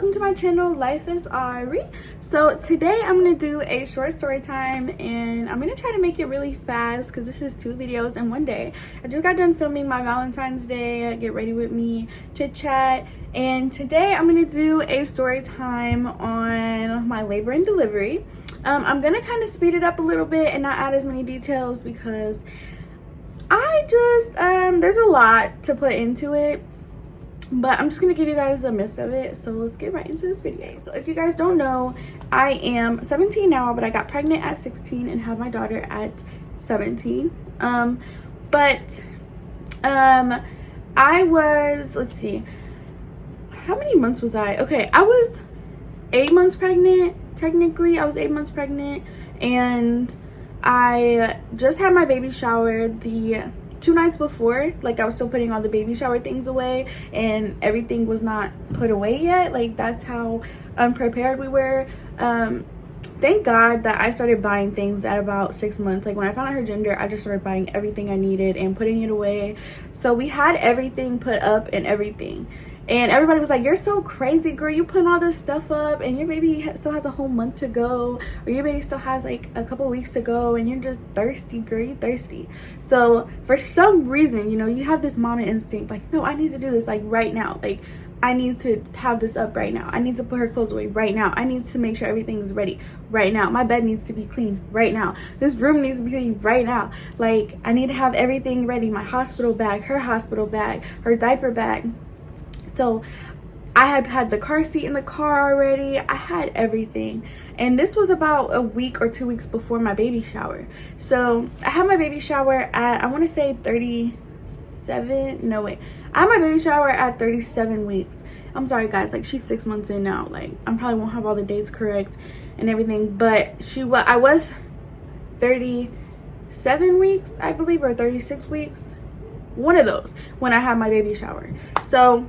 welcome to my channel, Life is Ari. So today I'm going to do a short story time, and I'm going to try to make it really fast because this is 2 videos in one day. I just got done filming my Valentine's Day, Get Ready With Me, chit chat, and today I'm going to do a story time on my labor and delivery. I'm going to kind of speed it up a little bit and not add as many details because there's a lot to put into it. But I'm just going to give you guys a gist of it. So let's get right into this video. So if you guys don't know, I am 17 now, but I got pregnant at 16 and have my daughter at 17. I was, let's see, how many months was I? Okay, I was 8 months pregnant. Technically, I was 8 months pregnant. And I just had my baby shower the 2 nights before. Like, I was still putting all the baby shower things away and everything was not put away yet. Like, that's how unprepared we were. Thank God that I started buying things at about 6 months. Like, when I found out her gender, I just started buying everything I needed and putting it away. So we had everything put up and everything. And everybody was like, you're so crazy, girl. You putting all this stuff up and your baby still has a whole month to go. Or your baby still has like a couple weeks to go and you're just thirsty, girl. You thirsty. So for some reason, you know, you have this mama instinct. Like, no, I need to do this like right now. Like, I need to have this up right now. I need to put her clothes away right now. I need to make sure everything is ready right now. My bed needs to be clean right now. This room needs to be clean right now. Like, I need to have everything ready. My hospital bag, her diaper bag. So I had the car seat in the car already. I had everything. And this was about a week or 2 weeks before my baby shower. So I had my baby shower at, I want to say 37. No, wait. I had my baby shower at 37 weeks. I'm sorry, guys. Like, she's 6 months in now. Like, I probably won't have all the dates correct and everything. But I was 37 weeks, I believe, or 36 weeks. One of those when I had my baby shower. So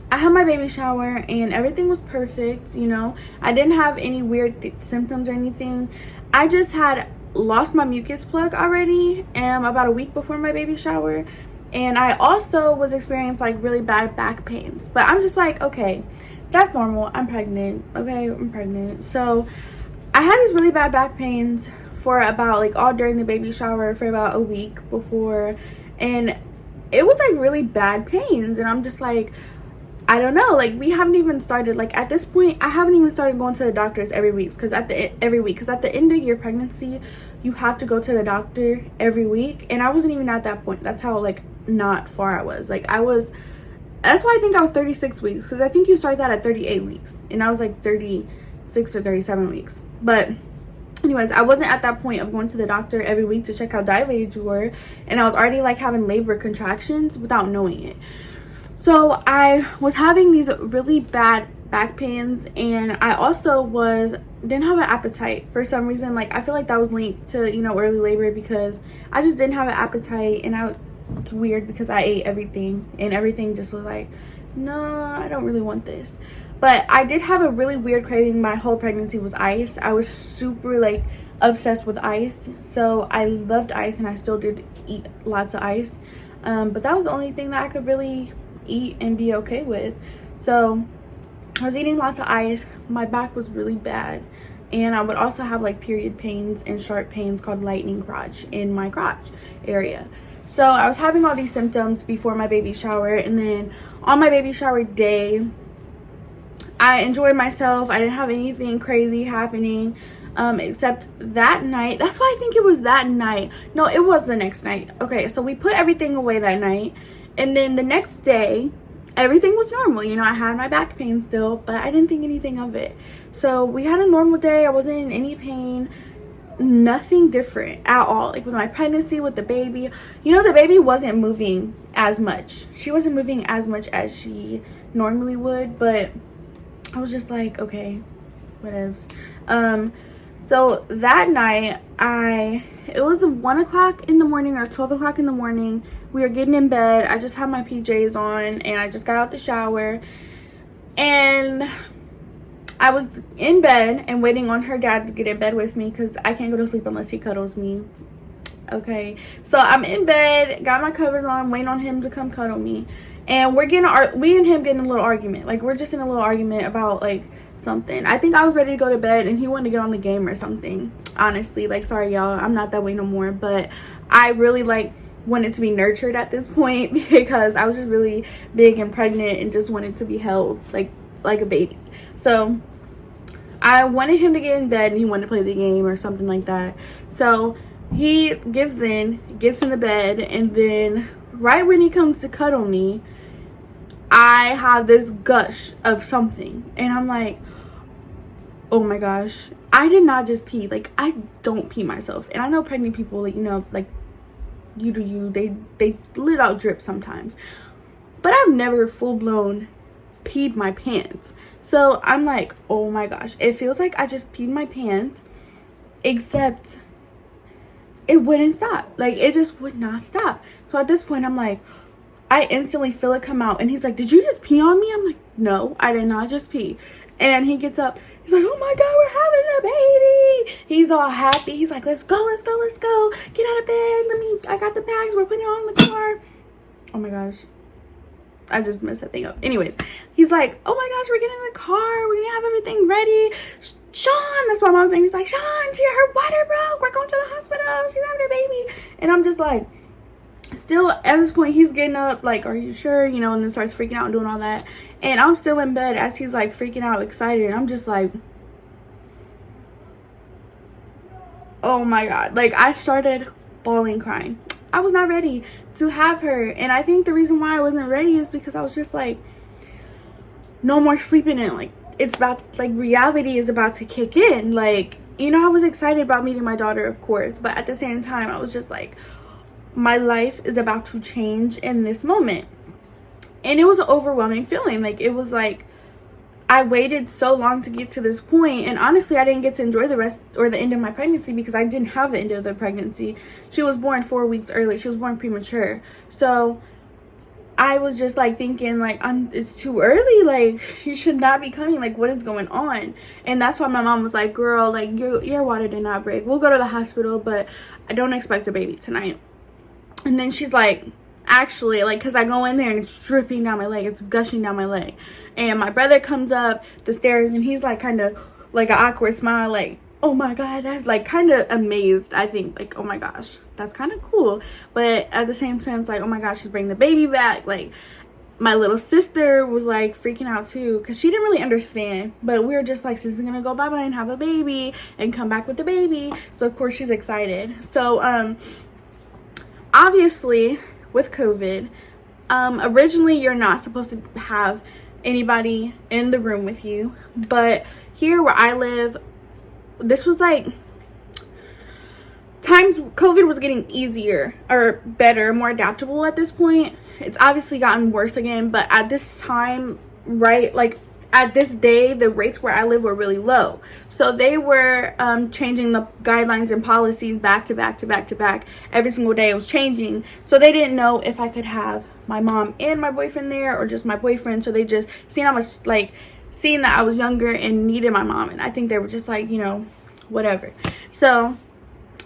I had my baby shower and everything was perfect, you know. I didn't have any weird symptoms or anything. I just had lost my mucus plug already about a week before my baby shower. And I also was experiencing like really bad back pains. But I'm just like, okay, that's normal. I'm pregnant. Okay, I'm pregnant. So I had these really bad back pains for about like all during the baby shower for about a week before. And it was like really bad pains. And I'm just like, I don't know, like, we haven't even started, like, at this point, I haven't even started going to the doctors every week, because at the end of your pregnancy, you have to go to the doctor every week, and I wasn't even at that point. That's how, like, not far I was. Like, that's why I think I was 36 weeks, because I think you start that at 38 weeks, and I was, like, 36 or 37 weeks, but anyways, I wasn't at that point of going to the doctor every week to check how dilated you were, and I was already, like, having labor contractions without knowing it. So I was having these really bad back pains, and I also didn't have an appetite for some reason. Like, I feel like that was linked to, you know, early labor, because I just didn't have an appetite, and it's weird because I ate everything and everything just was like, no, I don't really want this. But I did have a really weird craving. My whole pregnancy was ice. I was super like obsessed with ice. So I loved ice, and I still did eat lots of ice. But that was the only thing that I could really eat and be okay with. So I was eating lots of ice. My back was really bad, and I would also have like period pains and sharp pains called lightning crotch in my crotch area. So I was having all these symptoms before my baby shower, and then on my baby shower day I enjoyed myself. I didn't have anything crazy happening except that night. That's why I think it was that night. No, it was the next night. Okay, so we put everything away that night. And then the next day, everything was normal. You know, I had my back pain still, but I didn't think anything of it. So we had a normal day. I wasn't in any pain. Nothing different at all. Like, with my pregnancy, with the baby. You know, the baby wasn't moving as much. She wasn't moving as much as she normally would. But I was just like, okay, whatevs. So that night, it was 1 o'clock in the morning or 12 o'clock in the morning. We were getting in bed. I just had my PJs on, and I just got out the shower. And I was in bed and waiting on her dad to get in bed with me, because I can't go to sleep unless he cuddles me. Okay, so I'm in bed, got my covers on, waiting on him to come cuddle me. and we and him getting a little argument. Like, we're just in a little argument about like something. I think I was ready to go to bed and he wanted to get on the game or something. Honestly, like, sorry y'all, I'm not that way no more, but I really like wanted to be nurtured at this point because I was just really big and pregnant and just wanted to be held like a baby. So I wanted him to get in bed and he wanted to play the game or something like that. So he gets in the bed, and then right when he comes to cuddle me, I have this gush of something, and I'm like, oh my gosh, I did not just pee. Like, I don't pee myself, and I know pregnant people, like, you know, like, you do you, they let out drip sometimes, but I've never full-blown peed my pants. So I'm like, oh my gosh, it feels like I just peed my pants, except it wouldn't stop. Like, it just would not stop. So at this point, I'm like, I instantly feel it come out, and he's like, did you just pee on me? I'm like, no, I did not just pee. And he gets up, he's like, oh my god, we're having a baby. He's all happy. He's like, let's go, let's go, let's go, get out of bed, I got the bags, we're putting it on the car. Oh my gosh, I just messed that thing up. Anyways, he's like, oh my gosh, we're getting in the car, we're gonna have everything ready. Sean, that's what my mom's saying. He's like, Sean, her water broke, we're going to the hospital, she's having a baby. And I'm just like, still at this point, he's getting up, like, are you sure, you know, and then starts freaking out and doing all that. And I'm still in bed as he's like freaking out, excited, and I'm just like, oh my god. Like, I started bawling, crying. I was not ready to have her, and I think the reason why I wasn't ready is because I was just like, no more sleeping in. Like, it's about, like, reality is about to kick in. Like, you know, I was excited about meeting my daughter, of course, but at the same time, I was just like, my life is about to change in this moment. And it was an overwhelming feeling. Like, it was like, I waited so long to get to this point, and honestly, I didn't get to enjoy the rest or the end of my pregnancy because I didn't have the end of the pregnancy. She was born 4 weeks early. She was born premature. So I was just like thinking, like, it's too early, like, you should not be coming, like, what is going on? And that's why my mom was like, girl, like, your water did not break, we'll go to the hospital, but I don't expect a baby tonight. And then she's like, actually, like, because I go in there and it's dripping down my leg, it's gushing down my leg, and my brother comes up the stairs and he's like kind of like an awkward smile, like, oh my god, that's like kind of amazed, I think, like, oh my gosh, that's kind of cool. But at the same time, it's like, oh my gosh, she's bringing the baby back. Like, my little sister was like freaking out too because she didn't really understand, but we were just like, sis is gonna go bye-bye and have a baby and come back with the baby. So of course she's excited. So obviously with COVID, originally you're not supposed to have anybody in the room with you, but here where I live, this was like times COVID was getting easier or better, more adaptable at this point. It's obviously gotten worse again, but at this time, right, like at this day, the rates where I live were really low. So they were changing the guidelines and policies back to back to back to back. Every single day it was changing. So they didn't know if I could have my mom and my boyfriend there or just my boyfriend. So they just seeing that I was younger and needed my mom. And I think they were just like, you know, whatever. So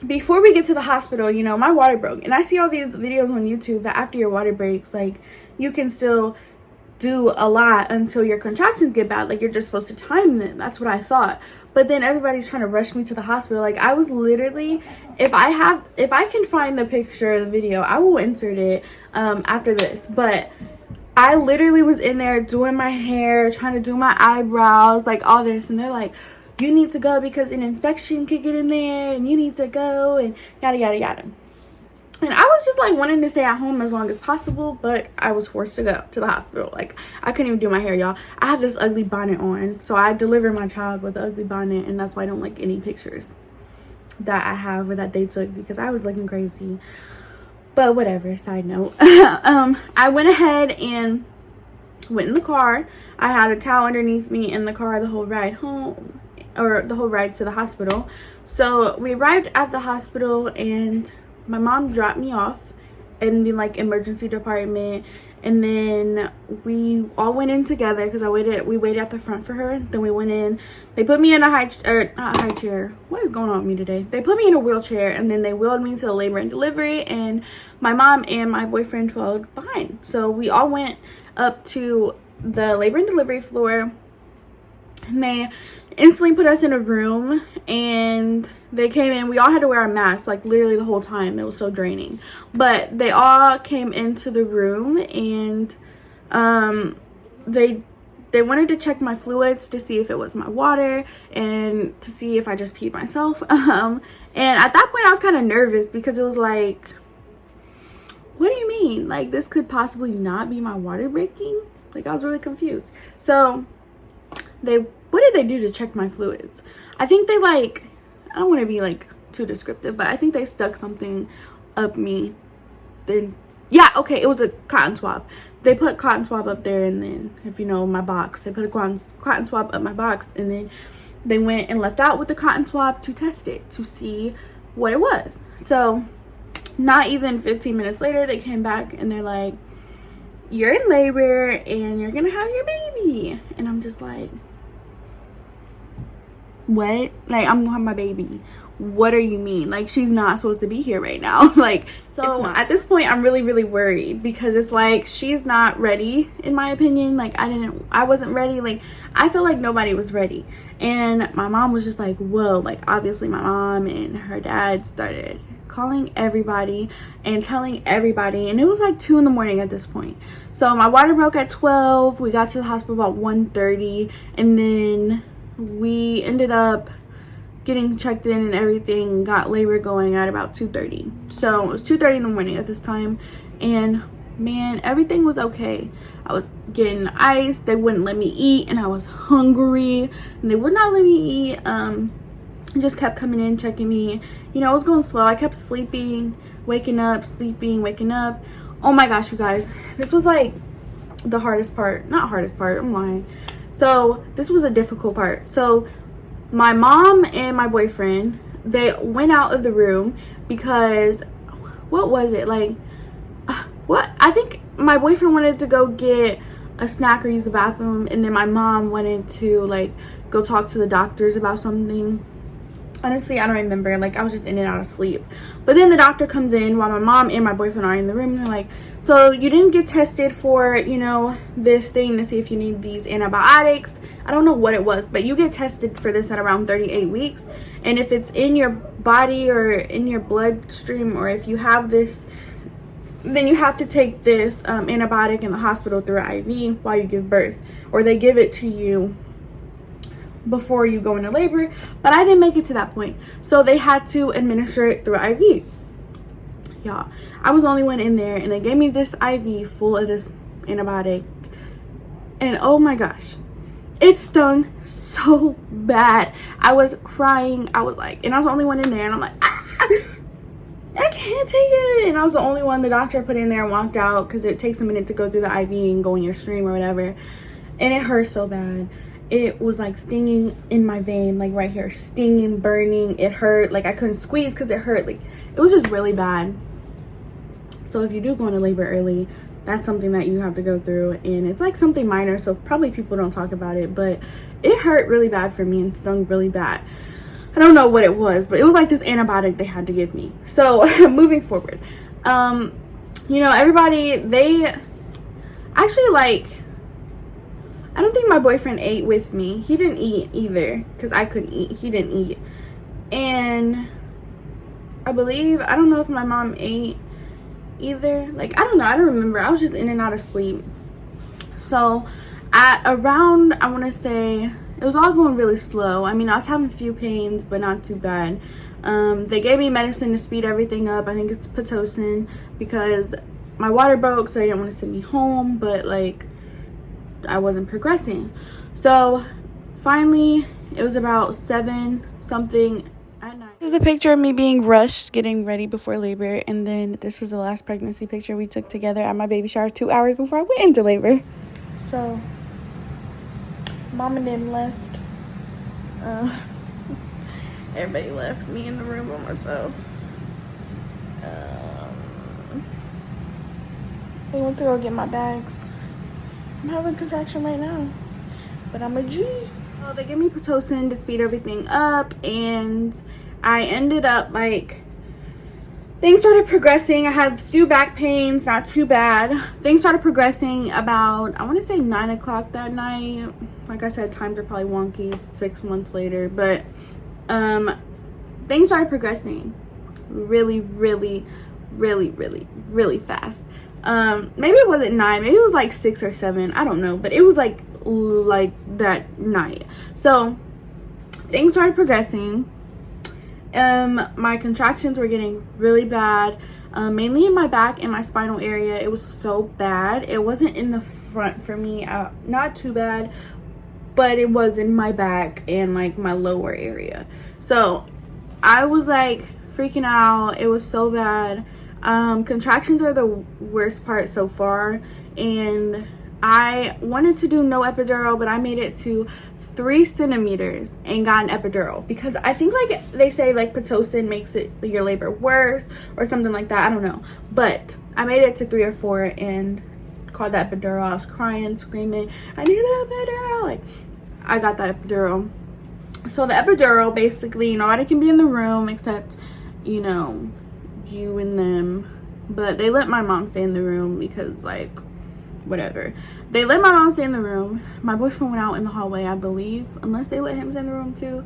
before we get to the hospital, you know, my water broke. And I see all these videos on YouTube that after your water breaks, like, you can still do a lot until your contractions get bad. Like, you're just supposed to time them. That's what I thought. But then everybody's trying to rush me to the hospital. Like, I was literally, if I can find the picture of the video, I will insert it after this. But I literally was in there doing my hair, trying to do my eyebrows, like all this. And they're like, you need to go because an infection could get in there and you need to go and yada, yada, yada. And I was just like wanting to stay at home as long as possible, but I was forced to go to the hospital. Like, I couldn't even do my hair, y'all. I have this ugly bonnet on, so I delivered my child with the ugly bonnet, and that's why I don't like any pictures that I have or that they took because I was looking crazy. But whatever, side note. I went ahead and went in the car. I had a towel underneath me in the car the whole ride home, or the whole ride to the hospital. So we arrived at the hospital and my mom dropped me off in the like emergency department, and then we all went in together because we waited at the front for her. Then we went in. They put me in a not high chair. What is going on with me today? They put me in a wheelchair, and then they wheeled me to the labor and delivery, and my mom and my boyfriend followed behind. So we all went up to the labor and delivery floor, and they instantly put us in a room, and they came in. We all had to wear a mask, like literally the whole time. It was so draining. But they all came into the room, and they wanted to check my fluids to see if it was my water and to see if I just peed myself. And at that point I was kind of nervous because it was like, what do you mean? Like, this could possibly not be my water breaking? Like, I was really confused. So what did they do to check my fluids? I think they, like, I don't want to be like too descriptive, but I think they stuck something up me. Then, yeah, okay, it was a cotton swab. They put cotton swab up there, and then, if you know my box, they put a cotton swab up my box, and then they went and left out with the cotton swab to test it, to see what it was. So, not even 15 minutes later, they came back, and they're like, you're in labor, and you're gonna have your baby. And I'm just like, what? Like, I'm gonna have my baby. What do you mean? Like, she's not supposed to be here right now. Like, so at this point I'm really, really worried because it's like she's not ready, in my opinion. Like, I wasn't ready. Like, I feel like nobody was ready. And my mom was just like, whoa. Like, obviously my mom and her dad started calling everybody and telling everybody, and it was like 2 in the morning at this point. So my water broke at 12. We got to the hospital about 1:30, and then we ended up getting checked in and everything, got labor going at about 2:30. So it was 2:30 in the morning at this time, and man, everything was okay. I was getting ice. They wouldn't let me eat, and I was hungry, and they would not let me eat. Just kept coming in, checking me. You know, I was going slow. I kept sleeping, waking up, sleeping, waking up. Oh my gosh, you guys, this was like the hardest part. Not hardest part, I'm lying. So this was a difficult part. So my mom and my boyfriend, they went out of the room because, what was it? Like, what? I think my boyfriend wanted to go get a snack or use the bathroom, and then my mom wanted to, like, go talk to the doctors about something. Honestly, I don't remember. Like, I was just in and out of sleep. But then the doctor comes in while my mom and my boyfriend are in the room, and they're like, so you didn't get tested for, you know, this thing to see if you need these antibiotics. I don't know what it was, but you get tested for this at around 38 weeks. And if it's in your body or in your bloodstream, or if you have this, then you have to take this antibiotic in the hospital through an IV while you give birth. Or they give it to you before you go into labor, but I didn't make it to that point, so they had to administer it through IV. Y'all, I was the only one in there, and they gave me this IV full of this antibiotic, and oh my gosh, it stung so bad. I was crying. I was like, and I was the only one in there, and I'm like, I can't take it. And I was the only one the doctor put in there and walked out because it takes a minute to go through the IV and go in your stream or whatever, and it hurt so bad. It was like stinging in my vein, like right here, stinging, burning. It hurt. Like, I couldn't squeeze because it hurt. Like, it was just really bad. So if you do go into labor early, that's something that you have to go through, and it's like something minor, so probably people don't talk about it, but it hurt really bad for me and stung really bad. I don't know what it was, but it was like this antibiotic they had to give me. So moving forward, you know, everybody, they actually, like, I don't think my boyfriend ate with me. He didn't eat either because I couldn't eat. He didn't eat. And I believe, I don't know if my mom ate either. Like, I don't know. I don't remember. I was just in and out of sleep. So at around, I want to say, it was all going really slow. I mean, I was having a few pains, but not too bad. They gave me medicine to speed everything up. I think it's Pitocin because my water broke, so they didn't want to send me home. But, like, I wasn't progressing. So finally, it was about 7 something at night. This is the picture of me being rushed, getting ready before labor. And then this was the last pregnancy picture we took together at my baby shower 2 hours before I went into labor. So mom and them left. Everybody left, me in the room by myself. They went to go get my bags. I'm having a contraction right now, but I'm a G. Well, they gave me Pitocin to speed everything up, and I ended up like, things started progressing. I had a few back pains, not too bad. Things started progressing about, I want to say 9 o'clock that night. Like I said, times are probably wonky. It's 6 months later, but things started progressing really fast. Maybe it wasn't 9, maybe it was like 6 or 7, I don't know, but it was like that night. So things started progressing. My contractions were getting really bad, mainly in my back and my spinal area. It was so bad. It wasn't in the front for me, not too bad, but it was in my back and like my lower area. So I was like freaking out. It was so bad. Contractions are the worst part so far, and I wanted to do no epidural, but I made it to 3 centimeters and got an epidural because I think like they say like Pitocin makes it your labor worse or something like that. I don't know, but I made it to 3 or 4 and called the epidural. I was crying, screaming, I need the epidural. Like, I got the epidural. So the epidural, basically, nobody can be in the room except, you know, you and them, but they let my mom stay in the room because like whatever. They let my mom stay in the room. My boyfriend went out in the hallway, I believe, unless they let him stay in the room too.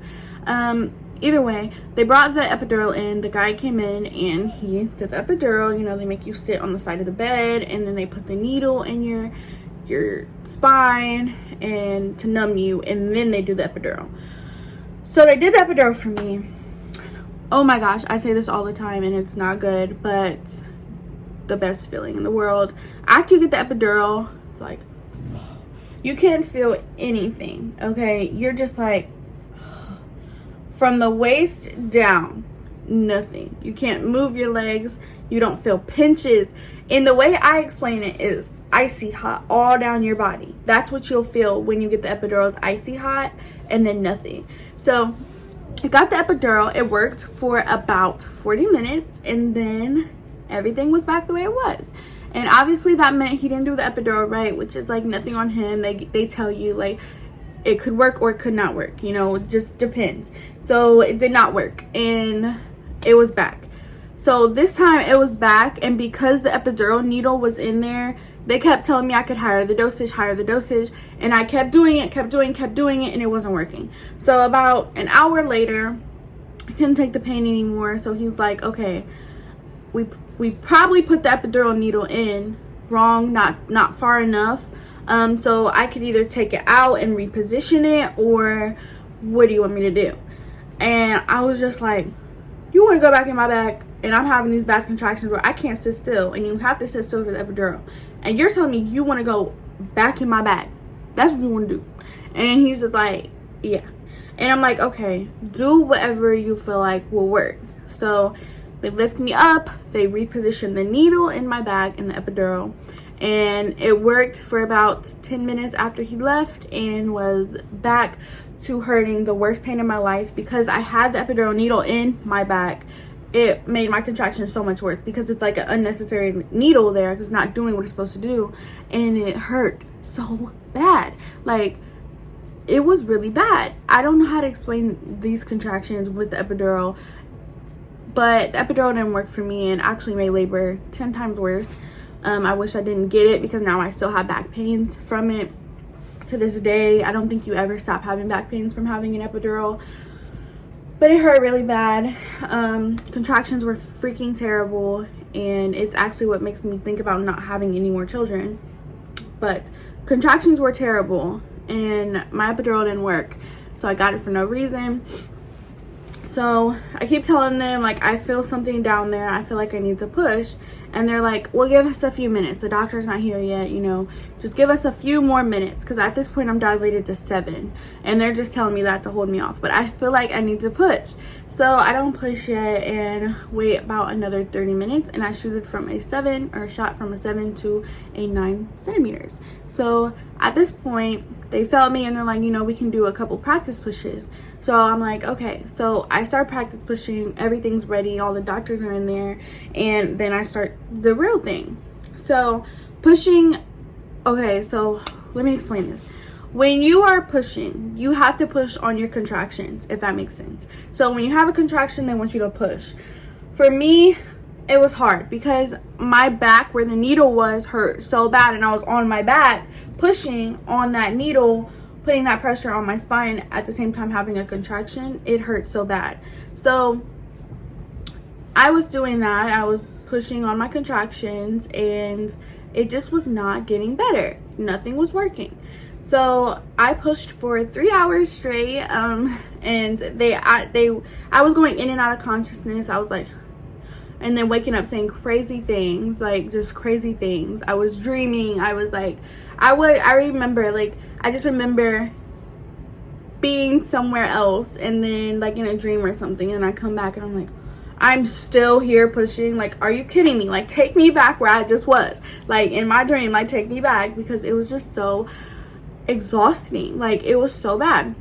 Either way, they brought the epidural in. The guy came in and he did the epidural. You know, they make you sit on the side of the bed, and then they put the needle in your spine and to numb you, and then they do the epidural. So they did the epidural for me. Oh my gosh, I say this all the time and it's not good, but the best feeling in the world. After you get the epidural, it's like you can't feel anything, okay? You're just like, from the waist down, nothing. You can't move your legs. You don't feel pinches. And the way I explain it is icy hot all down your body. That's what you'll feel when you get the epidural, is icy hot and then nothing. So I got the epidural. It worked for about 40 minutes and then everything was back the way it was. And obviously that meant he didn't do the epidural right, which is like nothing on him. They tell you like it could work or it could not work, you know, it just depends. So it did not work and it was back. So this time it was back, and because the epidural needle was in there, they kept telling me I could higher the dosage, and I kept doing it, and it wasn't working. So about an hour later, I couldn't take the pain anymore. So he's like, okay, we probably put the epidural needle in wrong, not far enough. So I could either take it out and reposition it, or what do you want me to do? And I was just like, you want to go back in my back, and I'm having these bad contractions where I can't sit still, and you have to sit still for the epidural, and you're telling me you want to go back in my back. That's what you want to do. And he's just like, yeah. And I'm like, okay, do whatever you feel like will work. So they lift me up, they reposition the needle in my back and the epidural, and it worked for about 10 minutes after he left, and was back to hurting the worst pain in my life. Because I had the epidural needle in my back, it made my contractions so much worse, because it's like an unnecessary needle there because it's not doing what it's supposed to do, and it hurt so bad. Like, it was really bad. I don't know how to explain these contractions with the epidural, but the epidural didn't work for me and actually made labor 10 times worse. I wish I didn't get it, because now I still have back pains from it to this day. I don't think you ever stop having back pains from having an epidural, but it hurt really bad. Contractions were freaking terrible, and it's actually what makes me think about not having any more children. But contractions were terrible, and my epidural didn't work, so I got it for no reason. So I keep telling them, like, I feel something down there, I feel like I need to push. And they're like, well, give us a few minutes. The doctor's not here yet, you know. Just give us a few more minutes. Because at this point, I'm dilated to 7. And they're just telling me that to hold me off. But I feel like I need to push. So I don't push yet and wait about another 30 minutes. And I shoot it from a 7, or shot from a 7 to a 9 centimeters. So at this point, they felt me and they're like, you know, we can do a couple practice pushes. So I'm like, okay. So I start practice pushing. Everything's ready. All the doctors are in there. And then I start the real thing. So pushing. Okay, so let me explain this. When you are pushing, you have to push on your contractions, if that makes sense. So when you have a contraction, they want you to push. For me, it was hard because my back, where the needle was, hurt so bad, and I was on my back pushing on that needle, putting that pressure on my spine at the same time having a contraction. It hurt so bad. So I was doing that. I was pushing on my contractions, and it just was not getting better. Nothing was working. So I pushed for 3 hours straight, and I was going in and out of consciousness. I was like, and then waking up saying crazy things, like just crazy things. I was dreaming. I was like, I just remember being somewhere else, and then like in a dream or something, and I come back and I'm like, I'm still here pushing. Like, are you kidding me? Like, take me back where I just was. Like, in my dream, like, take me back, because it was just so exhausting. Like, it was so bad.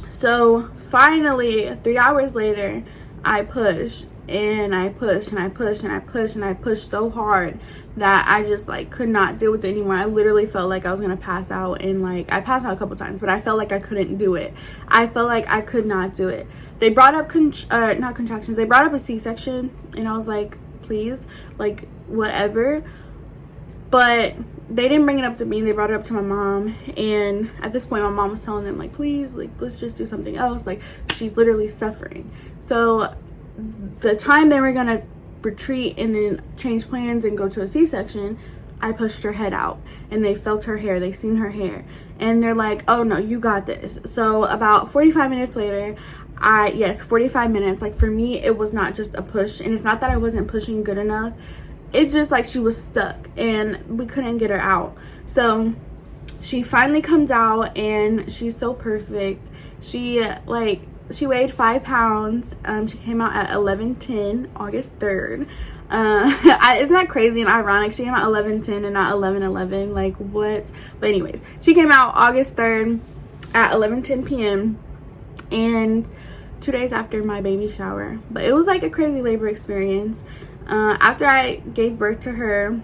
So finally, 3 hours later, I pushed, and I pushed, and I pushed, and I pushed, and I pushed so hard that I just like could not deal with it anymore. I literally felt like I was gonna pass out, and like I passed out a couple times, but I felt like I couldn't do it. I felt like I could not do it. They brought up not contractions, they brought up a C-section, and I was like, please, like whatever. But they didn't bring it up to me. They brought it up to my mom, and at this point my mom was telling them like, please, like let's just do something else. Like, she's literally suffering. So the time they were gonna retreat and then change plans and go to a C-section, I pushed her head out, and they felt her hair, they seen her hair, and they're like, oh no, you got this. So about 45 minutes later, 45 minutes, like for me it was not just a push, and it's not that I wasn't pushing good enough, it just like she was stuck and we couldn't get her out. So she finally comes out, and she's so perfect. She weighed 5 pounds. She came out at 11:10, August 3rd. Isn't that crazy and ironic? She came out 11:10 and not 11:11. Like, what? But anyways, she came out August 3rd at 11:10 p.m. and 2 days after my baby shower. But it was like a crazy labor experience. After I gave birth to her,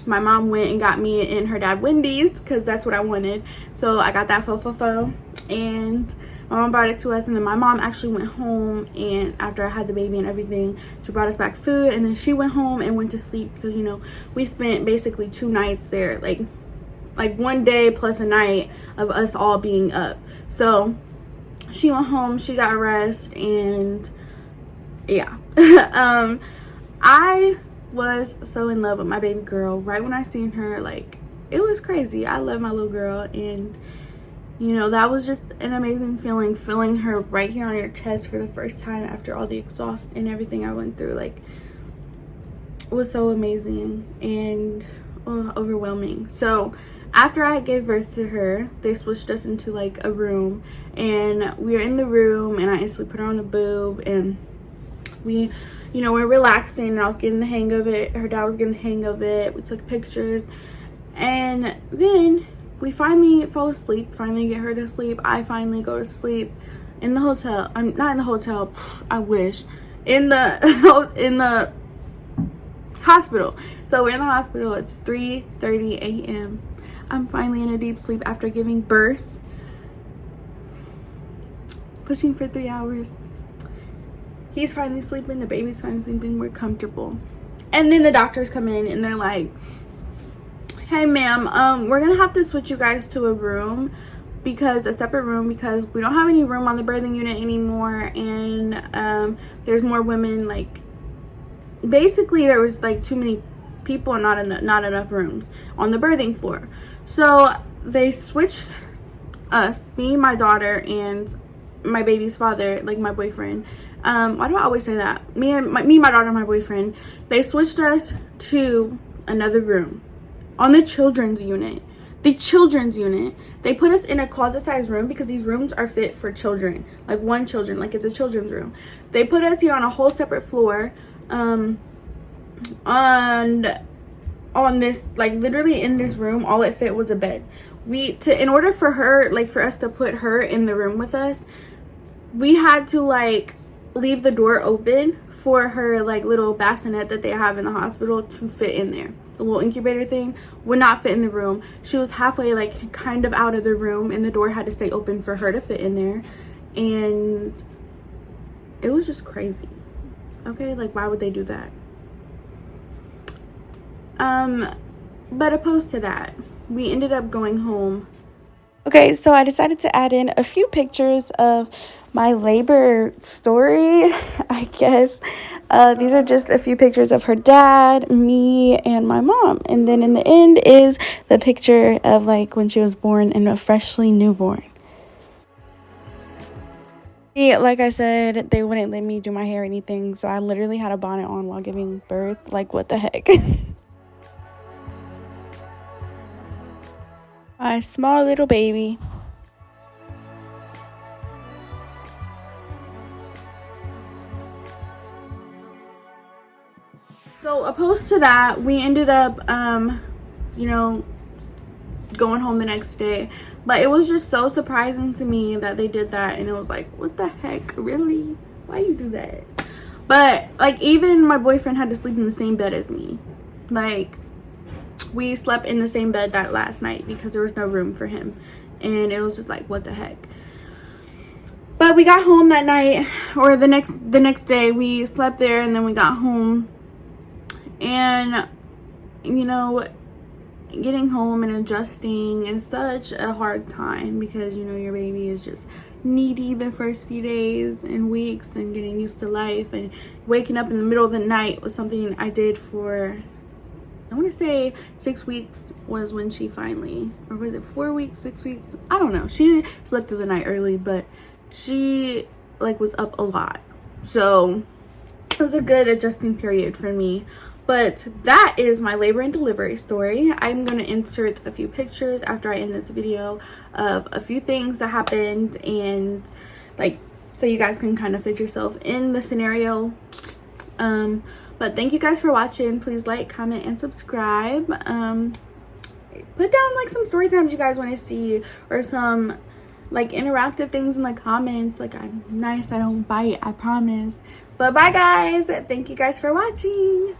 my mom went and got me and her dad Wendy's, because that's what I wanted. So I got that fo, and my mom brought it to us, and then my mom actually went home, and after I had the baby and everything, she brought us back food, and then she went home and went to sleep, because you know we spent basically 2 nights there, like 1 day plus a night of us all being up. So she went home, she got rest, and yeah. I was so in love with my baby girl right when I seen her. Like, it was crazy. I love my little girl, and you know, that was just an amazing feeling, feeling her right here on your chest for the first time after all the exhaust and everything I went through. Like, it was so amazing and overwhelming. So after I gave birth to her, they switched us into like a room, and we were in the room, and I instantly put her on the boob, and we, you know, we're relaxing, and I was getting the hang of it. Her dad was getting the hang of it. We took pictures, and then we finally fall asleep, finally get her to sleep. I finally go to sleep in the hotel. I'm not in the hotel, I wish. In the hospital. So we're in the hospital. It's 3:30 a.m. I'm finally in a deep sleep after giving birth. Pushing for 3 hours. He's finally sleeping, the baby's finally sleeping, we're comfortable. And then the doctors come in, and they're like, hey ma'am, we're gonna have to switch you guys to a separate room, because we don't have any room on the birthing unit anymore, and there's more women. Like, basically there was like too many people and not enough rooms on the birthing floor. So they switched us, me, my daughter, and my baby's father, like my boyfriend. Why do I always say that? Me, my daughter, and my boyfriend, they switched us to another room on the children's unit. They put us in a closet-sized room, because these rooms are fit for children, like like it's a children's room. They put us here on a whole separate floor, and on this, like literally in this room, all it fit was a bed. In order for her, like for us to put her in the room with us, we had to like leave the door open for her like little bassinet that they have in the hospital to fit in there. the little incubator thing, would not fit in the room. She was halfway, like, kind of out of the room, and the door had to stay open for her to fit in there. And it was just crazy. Okay, like, why would they do that? But opposed to that, we ended up going home. Okay, so I decided to add in a few pictures of my labor story, I guess. These are just a few pictures of her dad, me, and my mom. And then in the end is the picture of, like, when she was born and a freshly newborn. Like I said, they wouldn't let me do my hair or anything, so I literally had a bonnet on while giving birth. Like, what the heck? My small little baby. So opposed to that, we ended up you know, going home the next day. But it was just so surprising to me that they did that, and it was like, what the heck? Really? Why you do that? But, like, even my boyfriend had to sleep in the same bed as me. Like, we slept in the same bed that last night because there was no room for him, and it was just like, what the heck. But we got home that night, or the next day. We slept there, and then we got home, and, you know, getting home and adjusting is such a hard time because, you know, your baby is just needy the first few days and weeks, and getting used to life. And waking up in the middle of the night was something I did for, I want to say 6 weeks was when she finally, or was it 4 weeks, 6 weeks? I don't know. She slept through the night early, but she, like, was up a lot. So it was a good adjusting period for me. But that is my labor and delivery story. I'm going to insert a few pictures after I end this video of a few things that happened, and, like, so you guys can kind of fit yourself in the scenario. But thank you guys for watching. Please like, comment, and subscribe. Put down, like, some story times you guys want to see, or some, like, interactive things in the comments. Like, I'm nice, I don't bite, I promise. But bye guys, thank you guys for watching.